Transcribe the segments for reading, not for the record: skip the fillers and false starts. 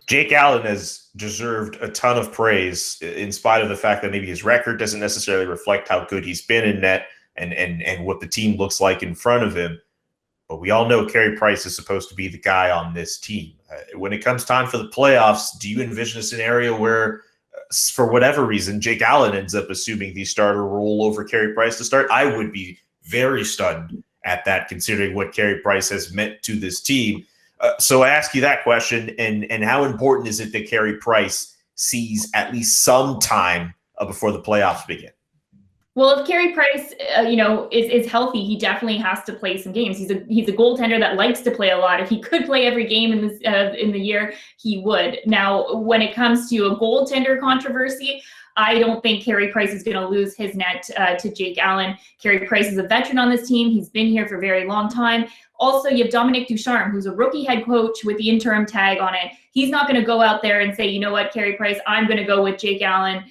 Jake Allen has deserved a ton of praise in spite of the fact that maybe his record doesn't necessarily reflect how good he's been in net and what the team looks like in front of him. But we all know Carey Price is supposed to be the guy on this team. When it comes time for the playoffs, do you envision a scenario where, for whatever reason, Jake Allen ends up assuming the starter role over Carey Price to start? I would be very stunned at that, considering what Carey Price has meant to this team. So I ask you that question, and how important is it that Carey Price sees at least some time before the playoffs begin? Well, if Carey Price, is healthy, he definitely has to play some games. He's a goaltender that likes to play a lot. If he could play every game in the year, he would. Now, when it comes to a goaltender controversy, I don't think Carey Price is going to lose his net to Jake Allen. Carey Price is a veteran on this team. He's been here for a very long time. Also, you have Dominique Ducharme, who's a rookie head coach with the interim tag on it. He's not going to go out there and say, you know what, Carey Price, I'm going to go with Jake Allen.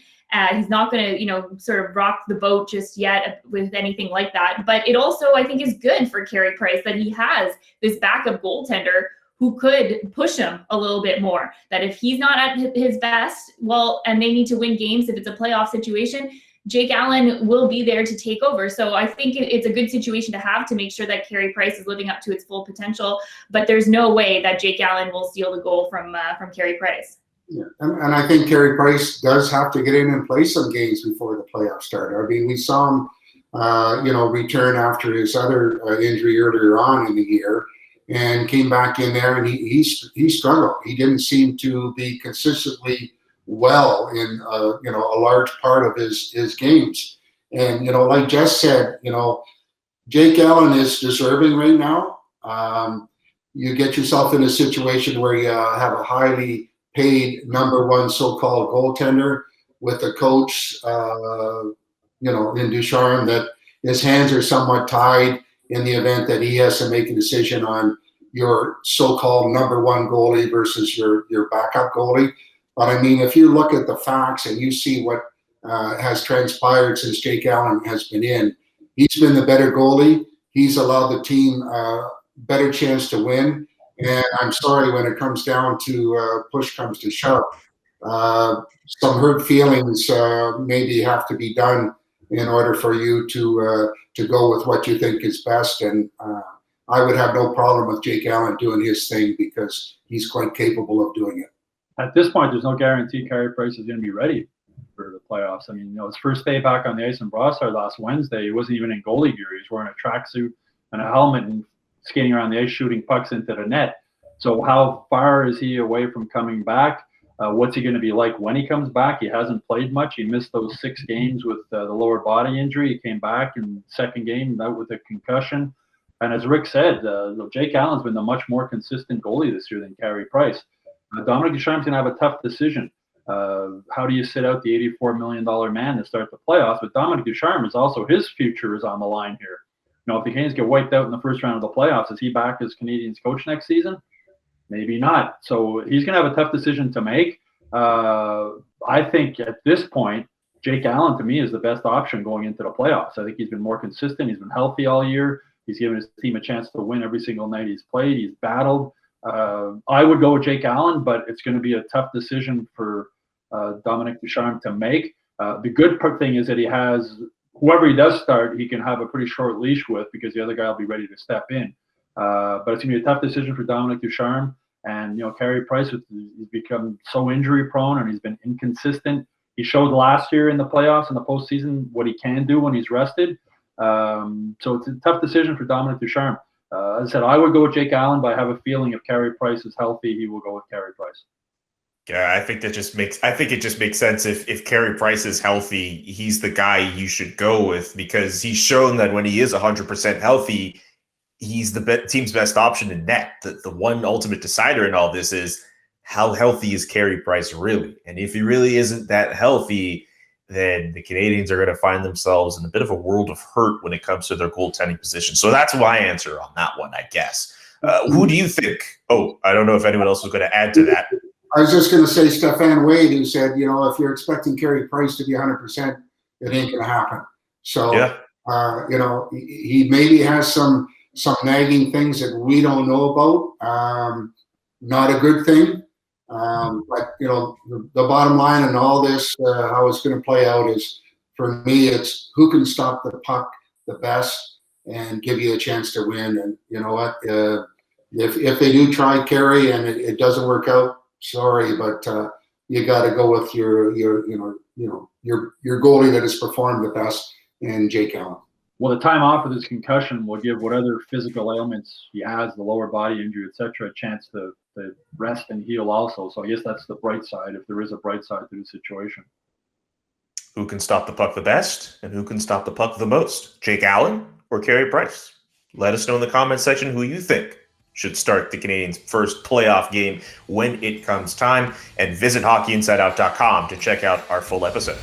He's not going to, sort of rock the boat just yet with anything like that. But it also, I think, is good for Carey Price that he has this backup goaltender who could push him a little bit more. That if he's not at his best, and they need to win games, if it's a playoff situation, Jake Allen will be there to take over. So I think it's a good situation to have to make sure that Carey Price is living up to its full potential. But there's no way that Jake Allen will steal the goal from Carey Price. Yeah, and I think Carey Price does have to get in and play some games before the playoffs start. I mean, we saw him, return after his other injury earlier on in the year, and came back in there, and he struggled. He didn't seem to be consistently well in a large part of his games. And like Jess said, Jake Allen is deserving right now. You get yourself in a situation where you have a highly paid number one so-called goaltender with a coach, in Ducharme, that his hands are somewhat tied in the event that he has to make a decision on your so-called number one goalie versus your backup goalie. But I mean, if you look at the facts and you see what has transpired since Jake Allen has been in, he's been the better goalie. He's allowed the team a better chance to win. And I'm sorry, when it comes down to push comes to shove, some hurt feelings maybe have to be done in order for you to go with what you think is best. And I would have no problem with Jake Allen doing his thing because he's quite capable of doing it. At this point, there's no guarantee Carey Price is going to be ready for the playoffs. I mean, his first day back on the ice in Brossard last Wednesday, he wasn't even in goalie gear. He was wearing a tracksuit and a helmet and skating around the ice, shooting pucks into the net. So how far is he away from coming back? What's he going to be like when he comes back? He hasn't played much. He missed those 6 games with the lower body injury. He came back in the second game out with a concussion. And as Rick said, Jake Allen's been the much more consistent goalie this year than Carey Price. Dominique Ducharme's going to have a tough decision. How do you sit out the $84 million man to start the playoffs? But Dominique Ducharme is also, his future is on the line here. If the Canadiens get wiped out in the first round of the playoffs, is he back as Canadiens coach next season? Maybe not. So he's going to have a tough decision to make. I think at this point, Jake Allen, to me, is the best option going into the playoffs. I think he's been more consistent. He's been healthy all year. He's given his team a chance to win every single night he's played. He's battled. I would go with Jake Allen, but it's going to be a tough decision for Dominique Ducharme to make. The good thing is that he has, whoever he does start, he can have a pretty short leash with because the other guy will be ready to step in. But it's going to be a tough decision for Dominique Ducharme. And, Carey Price, he's become so injury prone and he's been inconsistent. He showed last year in the playoffs and the postseason what he can do when he's rested. So it's a tough decision for Dominique Ducharme. As I said, I would go with Jake Allen, but I have a feeling if Carey Price is healthy, he will go with Carey Price. Yeah, I think it just makes sense. If Carey Price is healthy, he's the guy you should go with because he's shown that when he is 100% healthy, he's the team's best option in net. The one ultimate decider in all this is how healthy is Carey Price really? And if he really isn't that healthy, then the Canadiens are going to find themselves in a bit of a world of hurt when it comes to their goaltending position. So that's my answer on that one, I guess. Who do you think? Oh, I don't know if anyone else was going to add to that. I was just going to say Stefan Wade, who said, if you're expecting Carey Price to be 100%, it ain't going to happen. So, yeah. He maybe has some nagging things that we don't know about. Not a good thing. But the bottom line in all this, how it's going to play out is, for me, it's who can stop the puck the best and give you a chance to win. And you know what? If they do try Carey and it doesn't work out, sorry, but you got to go with your goalie that has performed the best, and Jake Allen. Well, the time off of this concussion will give whatever physical ailments he has, the lower body injury, etc., a chance to rest and heal also. So I guess that's the bright side, if there is a bright side to the situation. Who can stop the puck the best, and who can stop the puck the most? Jake Allen or Carey Price? Let us know in the comment section who you think should start the Canadiens' first playoff game when it comes time, and visit hockeyinsideout.com to check out our full episode.